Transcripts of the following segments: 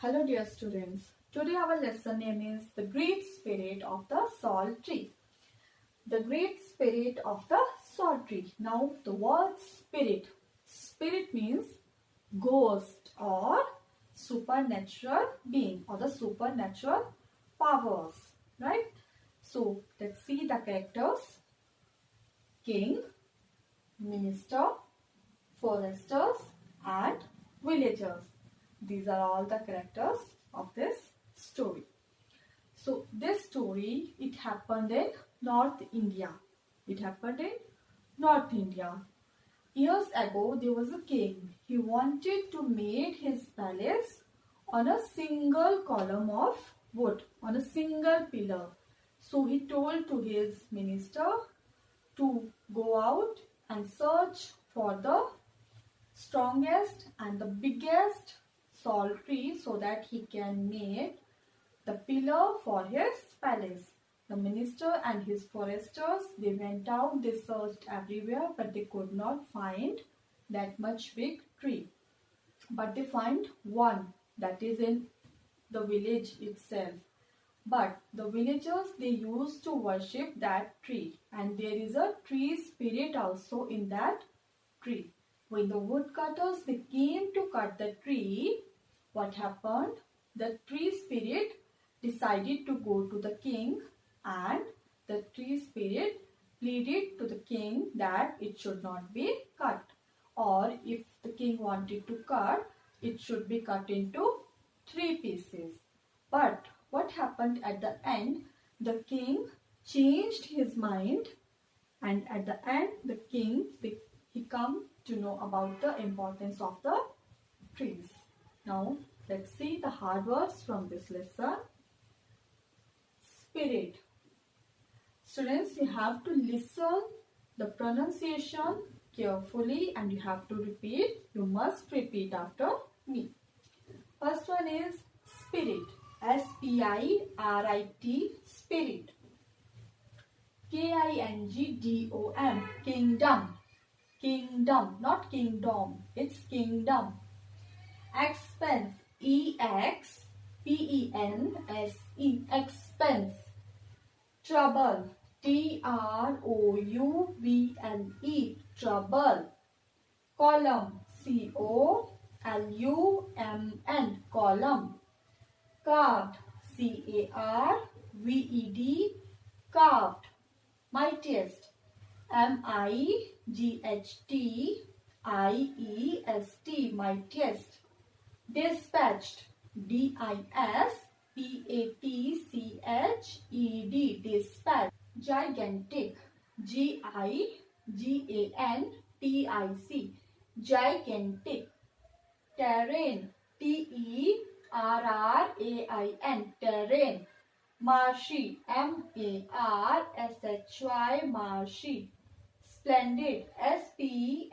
Hello dear students. Today our lesson name is The Great Spirit of the Salt Tree. The Great Spirit of the Salt Tree. Now the word spirit. Spirit means ghost or supernatural being or the supernatural powers. Right? So let's see the characters. King, minister, foresters and villagers. These are all the characters of this story. So this story, it happened in North India. It happened in North India. Years ago, there was a king. He wanted to make his palace on a single column of wood, on a single pillar. So he told to his minister to go out and search for the strongest and the biggest salt tree so that he can make the pillar for his palace. The minister and his foresters, they went out, they searched everywhere, but they could not find that much big tree. But they find one that is in the village itself. But the villagers, they used to worship that tree, and there is a tree spirit also in that tree. When the woodcutters, they came to cut the tree, what happened? The tree spirit decided to go to the king, and the tree spirit pleaded to the king that it should not be cut, or if the king wanted to cut, it should be cut into 3 pieces. But what happened at the end? The king changed his mind, and at the end the king, he come to know about the importance of the trees. Now let's see the hard words from this lesson. Spirit. Students, you have to listen the pronunciation carefully and you have to repeat. You must repeat after me. First one is spirit. S-P-I-R-I-T, spirit. K-I-N-G-D-O-M, kingdom. Kingdom, not kingdom, it's kingdom. Expense, E-X-P-E-N-S-E, expense. Trouble, T-R-O-U-B-L-E, trouble. Column, C-O-L-U-M-N, column. Carved, C-A-R-V-E-D, carved. Mightiest, M-I-G-H-T-I-E-S-T, mightiest. Dispatched, D-I-S-P-A-T-C-H-E-D, dispatched. Gigantic, G-I-G-A-N-T-I-C, gigantic. Terrain, T-E-R-R-A-I-N, terrain. Marshy, M-A-R-S-H-Y, marshy. Splendid, S-P-L-E-N-D-I-D,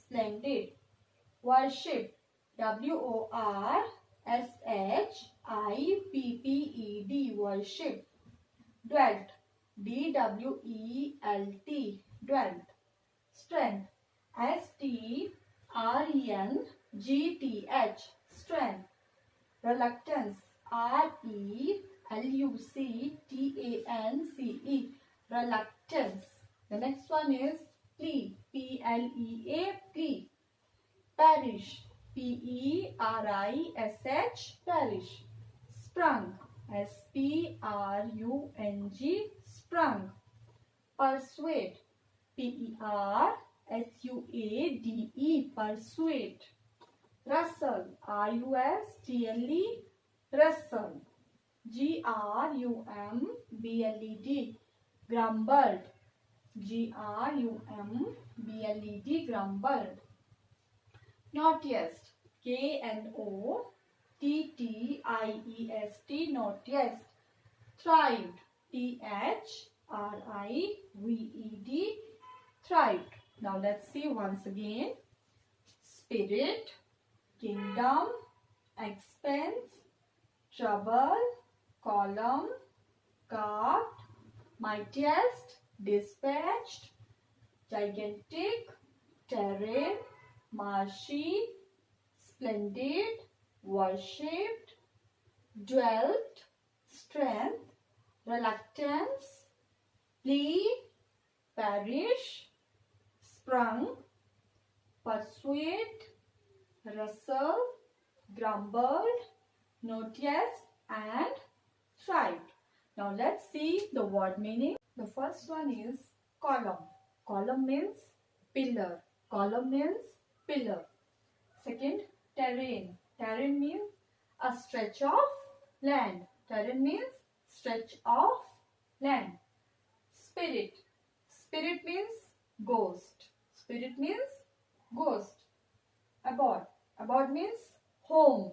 splendid. Worship, W-O-R-S-H-I-P-P-E-D, worship. Dwelt, D-W-E-L-T, dwelt. Strength, S-T-R-E-N-G-T-H, strength. Reluctance, R-E-L-U-C-T-A-N-C-E, reluctance. The next one is plea, P-L-E-A, plea. Parish, P-E-R-I-S-H, parish. Sprung, S-P-R-U-N-G, sprung. Persuade, P-E-R-S-U-A-D-E, persuade. Rustle, R-U-S-T-L-E, rustle. G-R-U-M-B-L-E-D, grumbled. G-R-U-M-B-L-E-D, grumbled. Naughtiest, K-N-O-T-T-I-E-S-T, naughtiest. Thrived, T-H-R-I-V-E-D, thrived. Now let's see once again. Spirit, kingdom, expense, trouble, column, carved, mightiest, dispatched, gigantic, terrain, marshy, splendid, worshipped, dwelt, strength, reluctance, plead, perish, sprung, persuade, wrestle, grumbled, noticed, and thrived. Now let's see the word meaning. The first one is column. Column means pillar. Column means pillar. Second, terrain. Terrain means a stretch of land. Terrain means stretch of land. Spirit. Spirit means ghost. Spirit means ghost. Abode. Abode means home.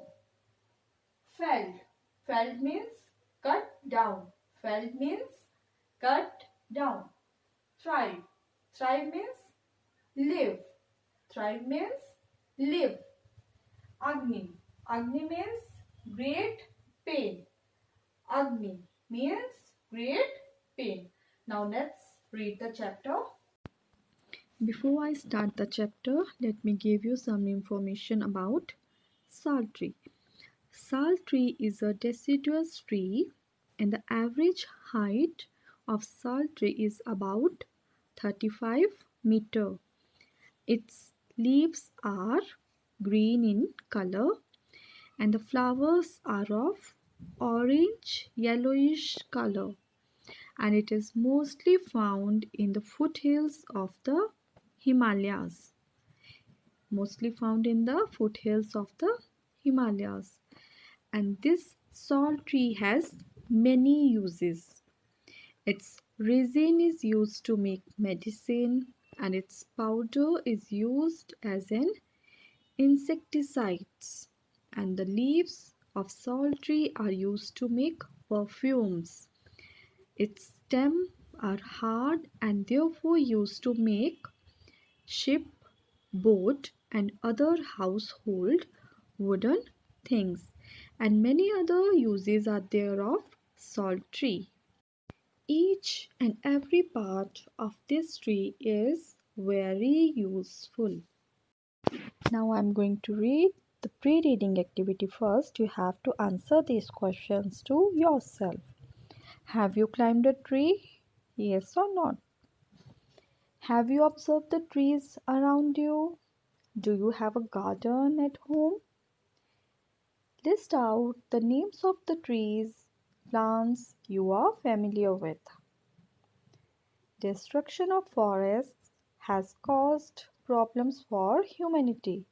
Felled. Felled means cut down. Felled means cut down. Thrive. Thrive means live. Thrive means live. Agni. Agni means great pain. Agni means great pain. Now let's read the chapter. Before I start the chapter, let me give you some information about sal tree. Sal tree is a deciduous tree and the average height of sal tree is about 35 meter. Its leaves are green in color and the flowers are of orange yellowish color, and it is mostly found in the foothills of the Himalayas. Mostly found in the foothills of the Himalayas. And this salt tree has many uses. Its resin is used to make medicine and its powder is used as an insecticides, and the leaves of salt tree are used to make perfumes. Its stems are hard and therefore used to make ship, boat and other household wooden things, and many other uses are there of salt tree. Each and every part of this tree is very useful. Now I am going to read the pre-reading activity first. You have to answer these questions to yourself. Have you climbed a tree? Yes or not? Have you observed the trees around you? Do you have a garden at home? List out the names of the trees, plants you are familiar with. Destruction of forests has caused problems for humanity.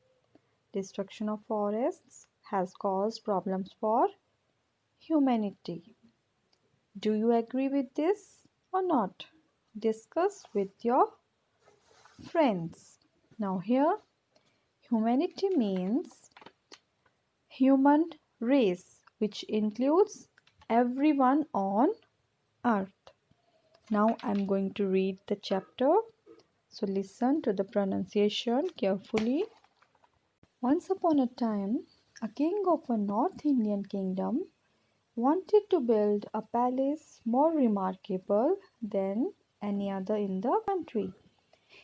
Destruction of forests has caused problems for humanity. Do you agree with this or not? Discuss with your friends. Now here, humanity means human race, which includes everyone on earth. Now I am going to read the chapter. So listen to the pronunciation carefully. Once upon a time, a king of a North Indian kingdom wanted to build a palace more remarkable than any other in the country.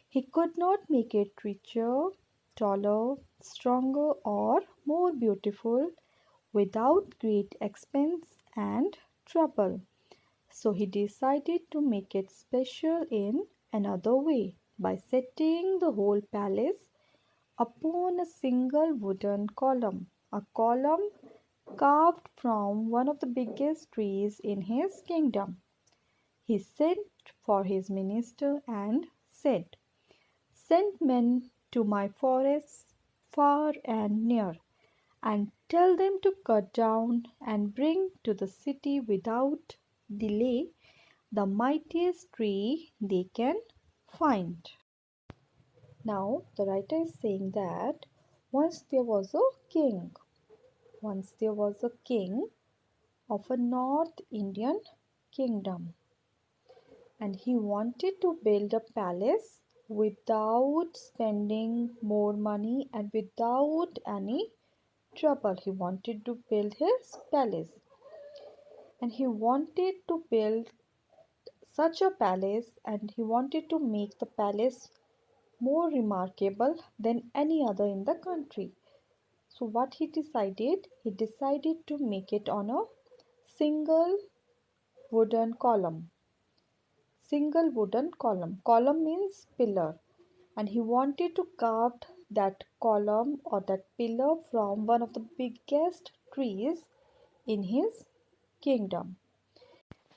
He could not make it richer, taller, stronger, or more beautiful without great expense and trouble. So he decided to make it special in another way by setting the whole palace upon a single wooden column, a column carved from one of the biggest trees in his kingdom. He sent for his minister and said, "Send men to my forests far and near, and tell them to cut down and bring to the city without delay the mightiest tree they can find." Now, the writer is saying that once there was a king. Once there was a king of a North Indian kingdom, and he wanted to build a palace without spending more money and without any trouble. He wanted to build his palace, and he wanted to build such a palace, and he wanted to make the palace more remarkable than any other in the country. So what he decided? He decided to make it on a single wooden column. Single wooden column. Column means pillar. And he wanted to carve that column or that pillar from one of the biggest trees in his kingdom.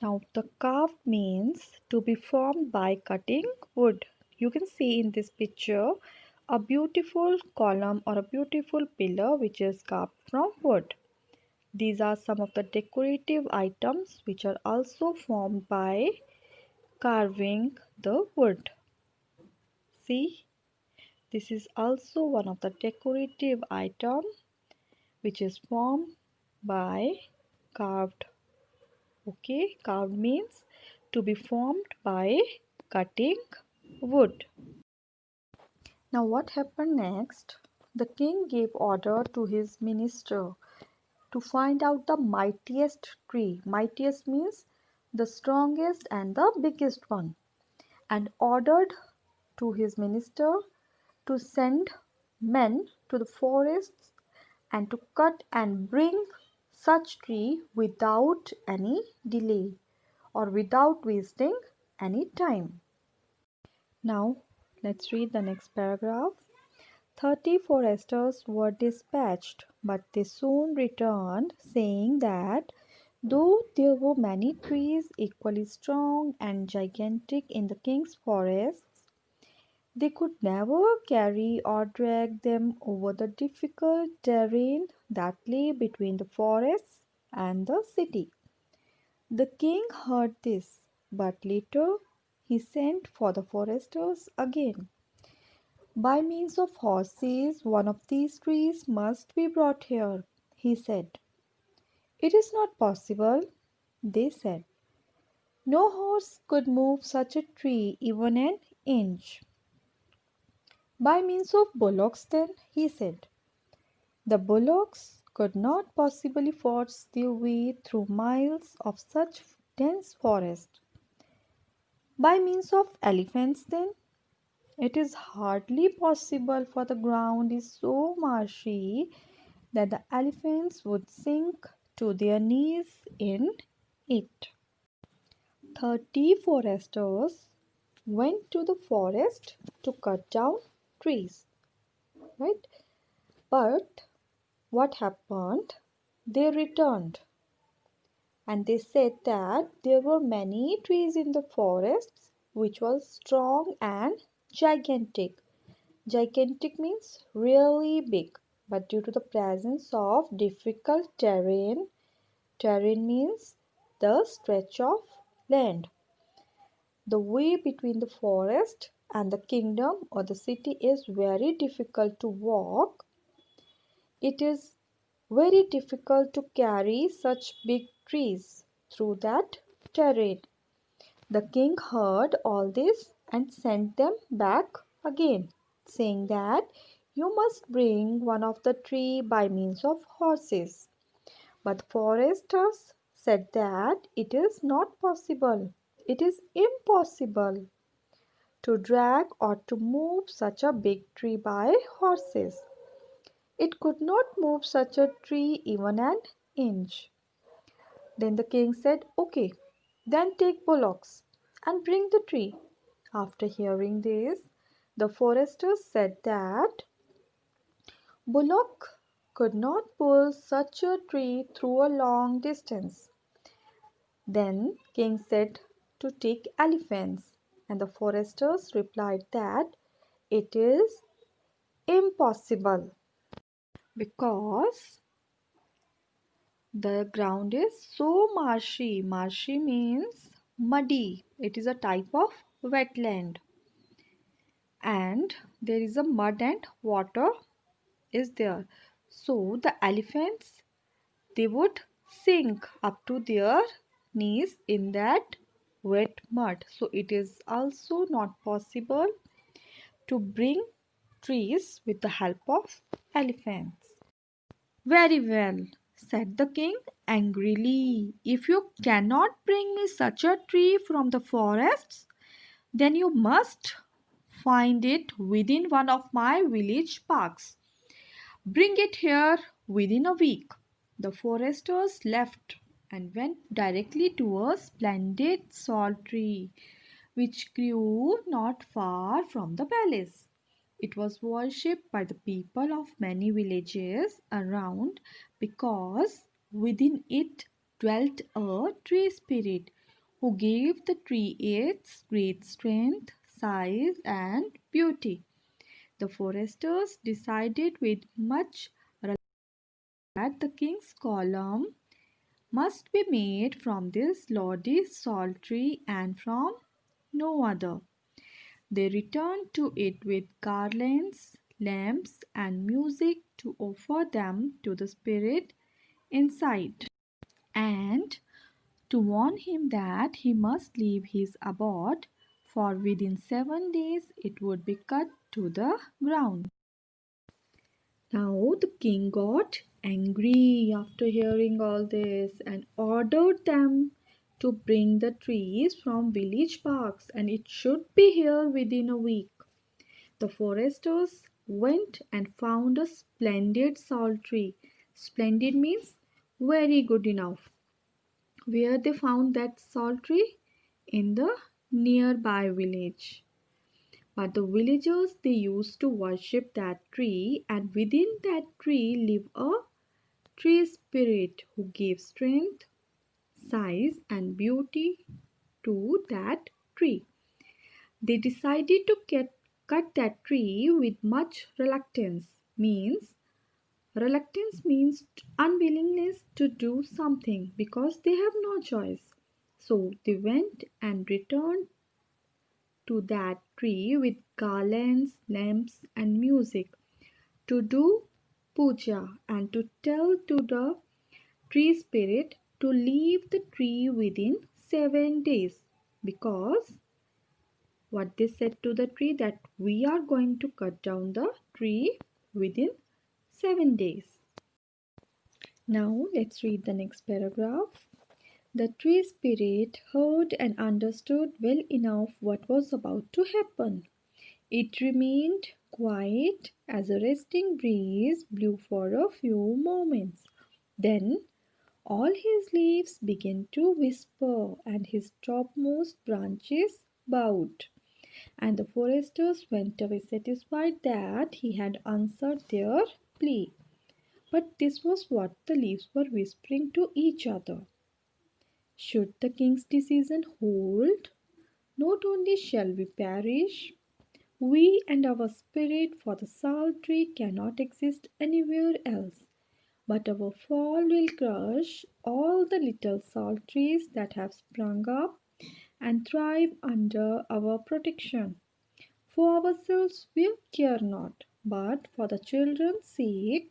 Now, the carved means to be formed by cutting wood. You can see in this picture a beautiful column or a beautiful pillar which is carved from wood. These are some of the decorative items which are also formed by carving the wood. See, this is also one of the decorative item which is formed by carved. Okay, carved means to be formed by cutting wood. Now what happened next? The king gave order to his minister to find out the mightiest tree. Mightiest means the strongest and the biggest one, and ordered to his minister to send men to the forests and to cut and bring such tree without any delay or without wasting any time. Now let's read the next paragraph. 30 foresters were dispatched, but they soon returned, saying that though there were many trees equally strong and gigantic in the king's forests, they could never carry or drag them over the difficult terrain that lay between the forests and the city. The king heard this, but later he sent for the foresters again. By means of horses, one of these trees must be brought here, he said. It is not possible, they said. No horse could move such a tree even an inch. By means of bullocks, then, he said. The bullocks could not possibly force their way through miles of such dense forest. By means of elephants, then, it is hardly possible, for the ground is so marshy that the elephants would sink to their knees in it. 30 foresters went to the forest to cut down trees, right? But what happened? They returned and they said that there were many trees in the forests which was strong and gigantic. Gigantic means really big, but due to the presence of difficult terrain, terrain means the stretch of land. The way between the forest and the kingdom or the city is very difficult to walk. It is very difficult to carry such big trees through that terrain. The king heard all this and sent them back again, saying that you must bring one of the tree by means of horses. But the foresters said that it is not possible. It is impossible to drag or to move such a big tree by horses. It could not move such a tree even an inch. Then the king said, "Okay, then take bullocks and bring the tree." After hearing this, the foresters said that bullock could not pull such a tree through a long distance. Then king said to take elephants, and the foresters replied that it is impossible because the ground is so marshy. Marshy means muddy. It is a type of wetland, and there is a mud and water is there. So the elephants, they would sink up to their knees in that wet mud. So it is also not possible to bring trees with the help of elephants. Very well, said the king angrily. If you cannot bring me such a tree from the forests, then you must find it within one of my village parks. Bring it here within a week. The foresters left and went directly to a splendid salt tree which grew not far from the palace. It was worshipped by the people of many villages around because within it dwelt a tree spirit who gave the tree its great strength, size, and beauty. The foresters decided with much that the king's column must be made from this lordly salt tree and from no other. They returned to it with garlands, lamps, and music to offer them to the spirit inside, and to warn him that he must leave his abode, for within 7 days it would be cut to the ground. Now the king got angry after hearing all this and ordered them to bring the trees from village parks, and it should be here within a week. The foresters went and found a splendid salt tree. Splendid means very good enough. Where they found that salt tree? In the nearby village. But the villagers they used to worship that tree, and within that tree live a tree spirit who gave strength, size, and beauty to that tree. They decided to cut that tree with much reluctance means unwillingness to do something because they have no choice. So they went and returned to that tree with garlands, lamps, and music to do puja and to tell to the tree spirit to leave the tree within 7 days, because what they said to the tree that we are going to cut down the tree within 7 days. Now let's read the next paragraph. The tree spirit heard and understood well enough what was about to happen. It remained quiet as a resting breeze blew for a few moments. Then all his leaves began to whisper, and his topmost branches bowed. And the foresters went away satisfied that he had answered their plea. But this was what the leaves were whispering to each other. Should the king's decision hold, not only shall we perish, we and our spirit for the salt tree cannot exist anywhere else, but our fall will crush all the little salt trees that have sprung up and thrive under our protection. For ourselves we care not, but for the children's sake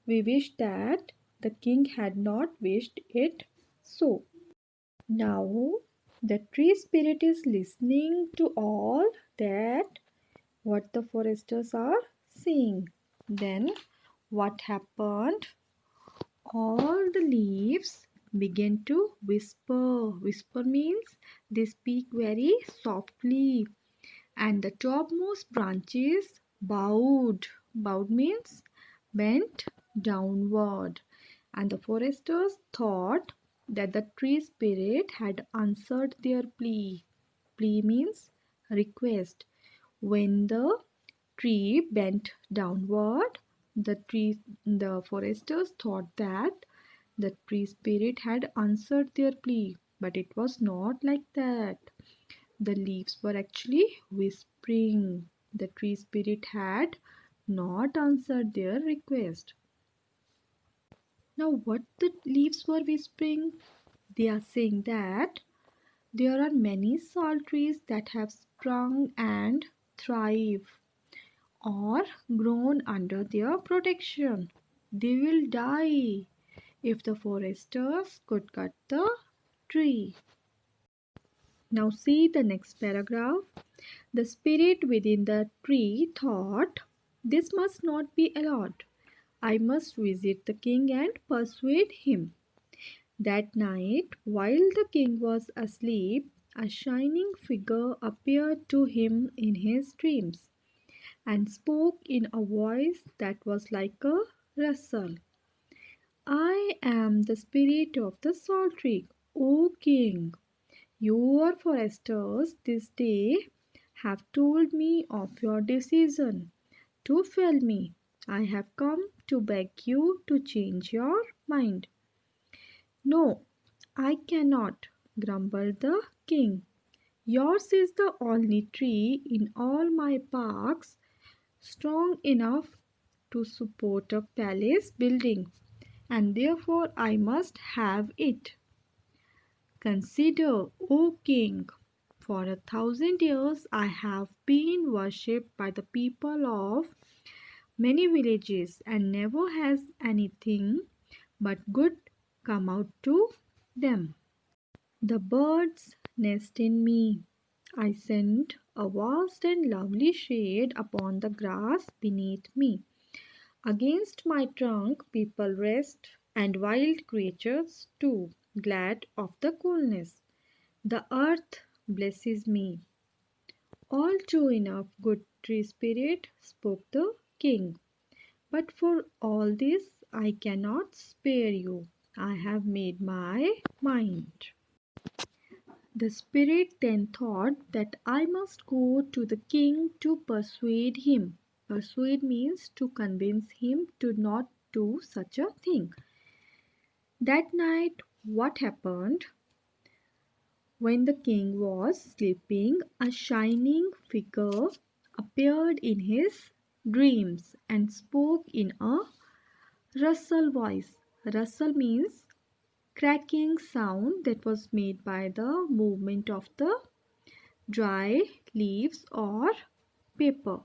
we wish that the king had not wished it so. Now the tree spirit is listening to all that what the foresters are saying. Then what happened? All the leaves began to whisper. Whisper means they speak very softly, and the topmost branches bowed. Bowed means bent downward, and the foresters thought that the tree spirit had answered their plea. Plea means request. When the tree bent downward, the foresters thought that the tree spirit had answered their plea, but it was not like that. The leaves were actually whispering. The tree spirit had not answered their request. Now, what the leaves were whispering? They are saying that there are many salt trees that have sprung and thrive or grown under their protection. They will die if the foresters could cut the tree. Now, see the next paragraph. The spirit within the tree thought, this must not be allowed. I must visit the king and persuade him. That night, while the king was asleep, a shining figure appeared to him in his dreams. and spoke in a voice that was like a rustle. I am the spirit of the salt tree, O king. Your foresters this day have told me of your decision to fell me. I have come to beg you to change your mind. No, I cannot, grumbled the king. Yours is the only tree in all my parks strong enough to support a palace building, and therefore I must have it. Consider, O king, for 1,000 years I have been worshipped by the people of many villages, and never has anything but good come out to them. The birds nest in me. I scent a vast and lovely shade upon the grass beneath me. Against my trunk people rest, and wild creatures too, glad of the coolness. The earth blesses me. All true enough, good tree spirit, spoke the king. But for all this I cannot spare you. I have made my mind. The spirit then thought that I must go to the king to persuade him. Persuade means to convince him to not do such a thing. That night, what happened? When the king was sleeping, a shining figure appeared in his dreams and spoke in a rustle voice. Rustle means cracking sound that was made by the movement of the dry leaves or paper.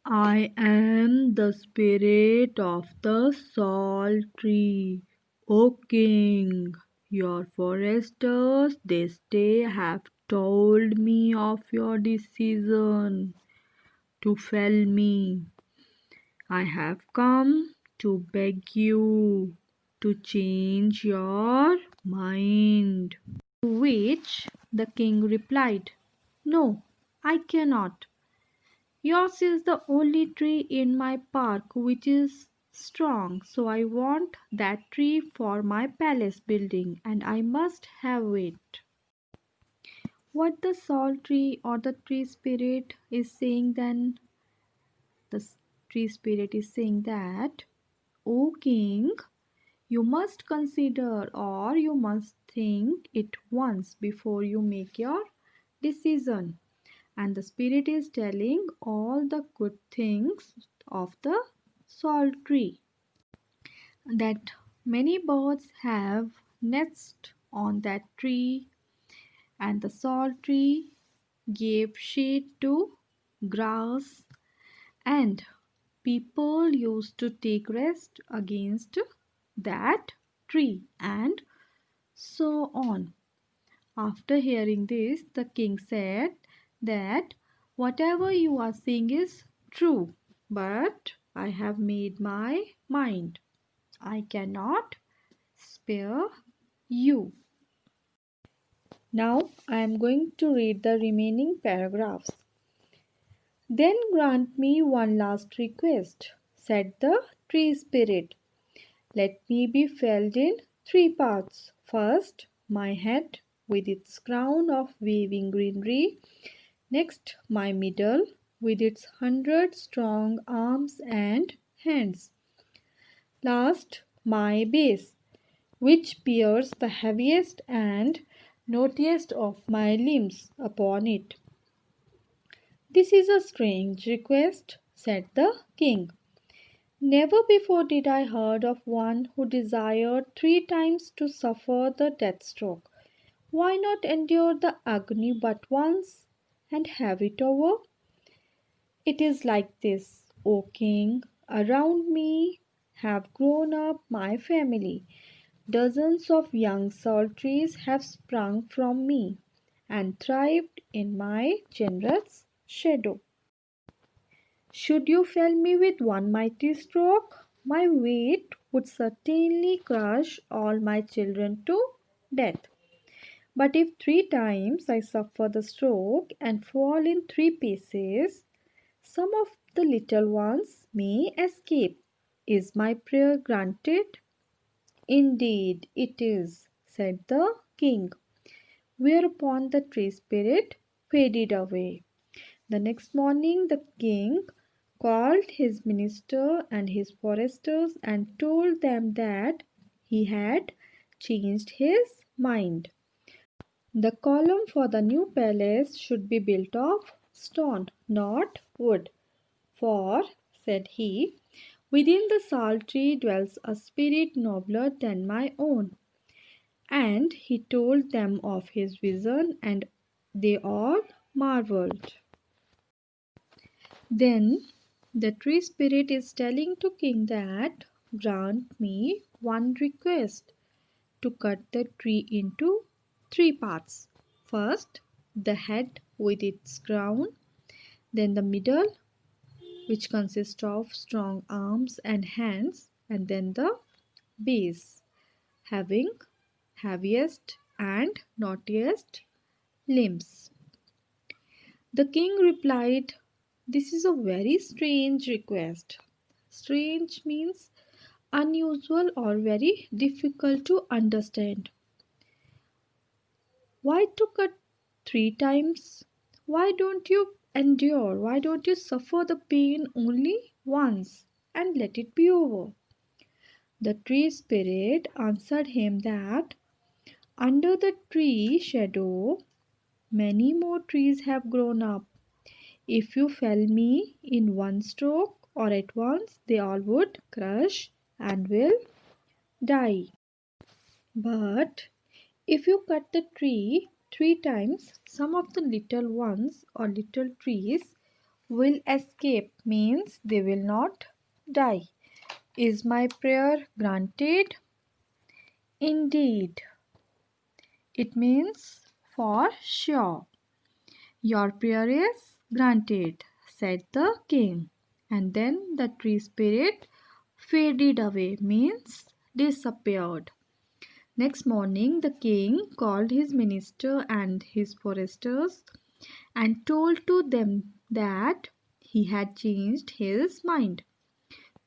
I am the spirit of the salt tree, O king. Your foresters this day have told me of your decision to fell me. I have come to beg you to change your mind. To which the king replied, No, I cannot. Yours is the only tree in my park which is strong, so I want that tree for my palace building and I must have it. What the salt tree or the tree spirit is saying then? The tree spirit is saying that, O king, you must consider or you must think it once before you make your decision. And the spirit is telling all the good things of the salt tree, that many birds have nest on that tree, and the salt tree gave shade to grass, and people used to take rest against that tree, and so on. After hearing this, the king said that whatever you are saying is true, but I have made my mind. I cannot spare you. Now I am going to read the remaining paragraphs. Then grant me one last request, said the tree spirit. Let me be felled in three parts. First, my head with its crown of waving greenery. Next, my middle with its 100 strong arms and hands. Last, my base, which bears the heaviest and knottiest of my limbs upon it. This is a strange request, said the king. Never before did I heard of one who desired 3 times to suffer the death stroke. Why not endure the agony but once and have it over? It is like this, O king. Around me have grown up my family. Dozens of young salt trees have sprung from me and thrived in my generous shadow. Should you fell me with one mighty stroke, my weight would certainly crush all my children to death. But if 3 times I suffer the stroke and fall in 3 pieces, some of the little ones may escape. Is my prayer granted? Indeed it is, said the king, whereupon the tree spirit faded away. The next morning the king called his minister and his foresters and told them that he had changed his mind. The column for the new palace should be built of stone, not wood. For, said he, within the sal tree dwells a spirit nobler than my own. And he told them of his vision, and they all marveled. Then the tree spirit is telling to king that grant me one request, to cut the tree into 3 parts. First, the head with its crown, then the middle, which consists of strong arms and hands, and then the base, having heaviest and knottiest limbs. The king replied, this is a very strange request. Strange means unusual or very difficult to understand. Why to cut 3 times? Why don't you endure? Why don't you suffer the pain only once and let it be over? The tree spirit answered him that under the tree shadow many more trees have grown up. If you fell me in one stroke or at once, they all would crush and will die. But if you cut the tree 3 times, some of the little ones or little trees will escape, means they will not die. Is my prayer granted? Indeed, it means for sure. Your prayer is granted, said the king. And then the tree spirit faded away, means disappeared. Next morning, the king called his minister and his foresters and told to them that he had changed his mind.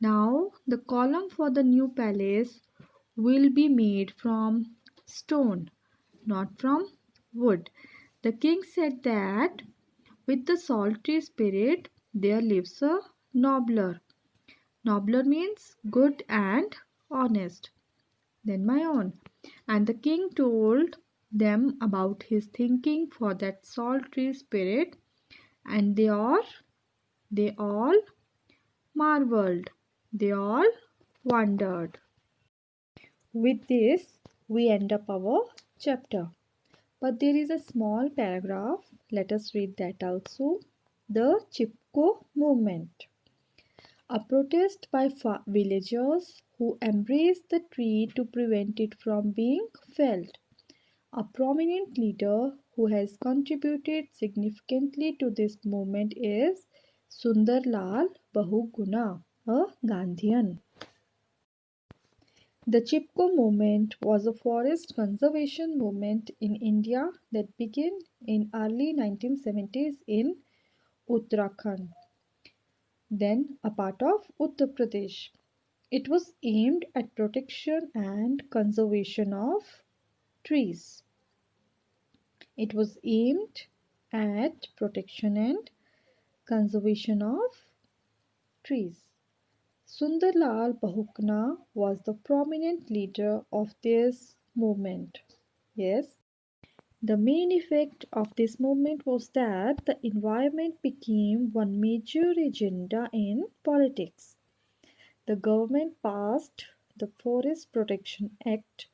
Now, the column for the new palace will be made from stone, not from wood. The king said that with the sultry spirit there lives a nobler. Nobler means good and honest than my own. And the king told them about his thinking for that sultry spirit, and they all marveled. They all wondered. With this, we end up our chapter. But there is a small paragraph. Let us read that also. The Chipko movement. A protest by villagers who embraced the tree to prevent it from being felled. A prominent leader who has contributed significantly to this movement is Sundarlal Bahuguna, a Gandhian. The Chipko movement was a forest conservation movement in India that began in early 1970s in Uttarakhand, then a part of Uttar Pradesh. It was aimed at protection and conservation of trees. It was aimed at protection and conservation of trees. Sundarlal Bahuguna was the prominent leader of this movement. Yes, the main effect of this movement was that the environment became one major agenda in politics. The government passed the Forest Protection Act,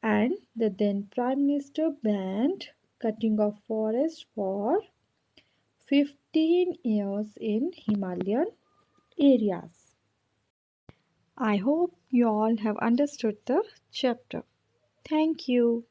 and the then Prime Minister banned cutting of forests for 15 years in Himalayan areas. I hope you all have understood the chapter. Thank you.